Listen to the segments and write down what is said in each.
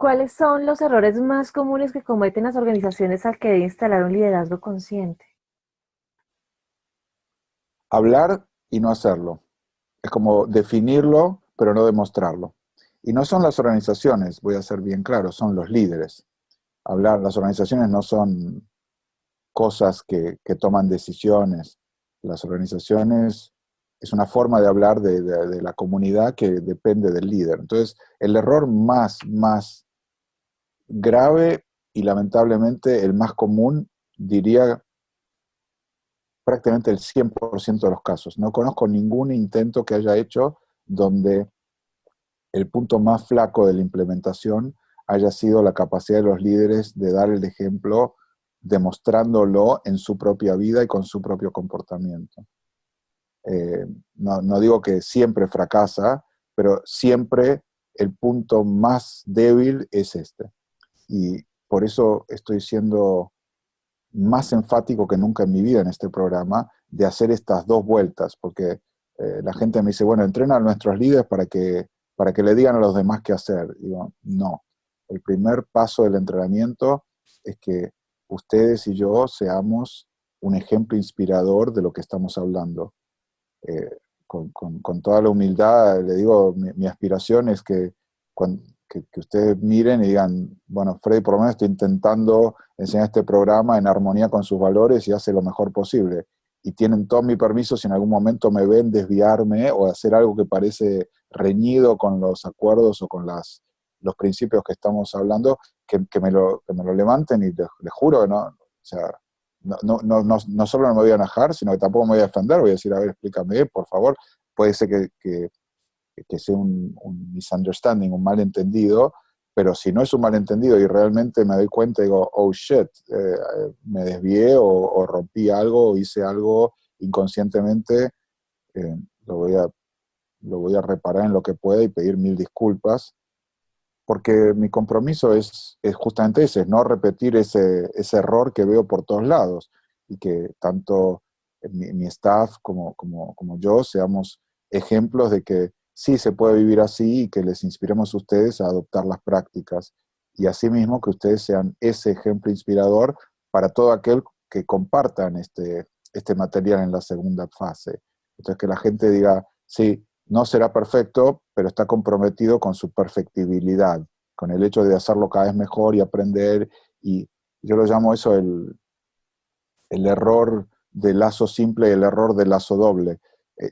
¿Cuáles son los errores más comunes que cometen las organizaciones al querer instalar un liderazgo consciente? Hablar y no hacerlo. Es como definirlo, pero no demostrarlo. Y no son las organizaciones, voy a ser bien claro, son los líderes. Hablar, las organizaciones no son cosas que toman decisiones. Las organizaciones es una forma de hablar de la comunidad que depende del líder. Entonces, el error más grave y lamentablemente el más común, diría prácticamente el 100% de los casos. No conozco ningún intento que haya hecho donde el punto más flaco de la implementación haya sido la capacidad de los líderes de dar el ejemplo demostrándolo en su propia vida y con su propio comportamiento. No digo que siempre fracasa, pero siempre el punto más débil es este. Y por eso estoy siendo más enfático que nunca en mi vida en este programa de hacer estas dos vueltas, porque la gente me dice, bueno, entrena a nuestros líderes para que le digan a los demás qué hacer. Digo, no. El primer paso del entrenamiento es que ustedes y yo seamos un ejemplo inspirador de lo que estamos hablando. Con toda la humildad, le digo, mi aspiración es que ustedes miren y digan, bueno, Freddy por lo menos está intentando enseñar este programa en armonía con sus valores y hace lo mejor posible. Y tienen todo mi permiso si en algún momento me ven desviarme o hacer algo que parece reñido con los acuerdos o con los principios que estamos hablando, que me lo levanten y les juro que no, o sea, no solo no me voy a enojar, sino que tampoco me voy a defender, voy a decir, a ver, explícame, por favor, puede ser que sea un misunderstanding, un malentendido, pero si no es un malentendido y realmente me doy cuenta y digo, oh shit, me desvié o rompí algo o hice algo inconscientemente, eh, lo, voy a, lo voy a reparar en lo que pueda y pedir mil disculpas, porque mi compromiso es justamente ese, es no repetir ese error que veo por todos lados y que tanto mi staff como yo seamos ejemplos de que sí se puede vivir así y que les inspiremos a ustedes a adoptar las prácticas y asimismo que ustedes sean ese ejemplo inspirador para todo aquel que compartan este material en la segunda fase. Entonces que la gente diga, sí, no será perfecto, pero está comprometido con su perfectibilidad, con el hecho de hacerlo cada vez mejor y aprender. Y yo lo llamo eso el error del lazo simple y el error del lazo doble.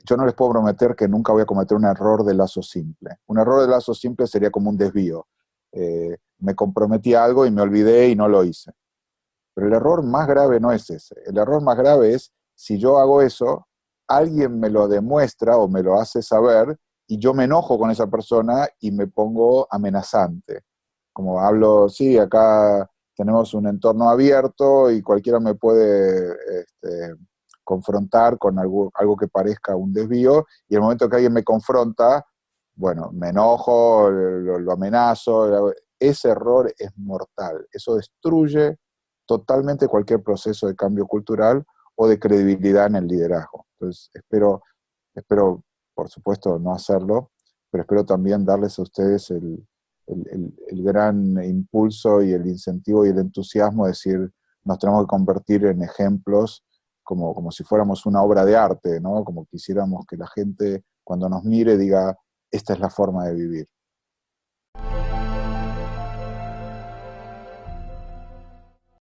Yo no les puedo prometer que nunca voy a cometer un error de lazo simple. Un error de lazo simple sería como un desvío. Me comprometí a algo y me olvidé y no lo hice. Pero el error más grave no es ese. El error más grave es si yo hago eso, alguien me lo demuestra o me lo hace saber y yo me enojo con esa persona y me pongo amenazante. Como hablo, sí, acá tenemos un entorno abierto y cualquiera me puede confrontar con algo que parezca un desvío y el momento que alguien me confronta, bueno, me enojo, lo amenazo. Ese error es mortal. Eso destruye totalmente cualquier proceso de cambio cultural o de credibilidad en el liderazgo. Entonces, espero por supuesto, no hacerlo, pero espero también darles a ustedes el gran impulso y el incentivo y el entusiasmo de decir, nos tenemos que convertir en ejemplos como si fuéramos una obra de arte, ¿no? Como quisiéramos que la gente, cuando nos mire, diga, esta es la forma de vivir.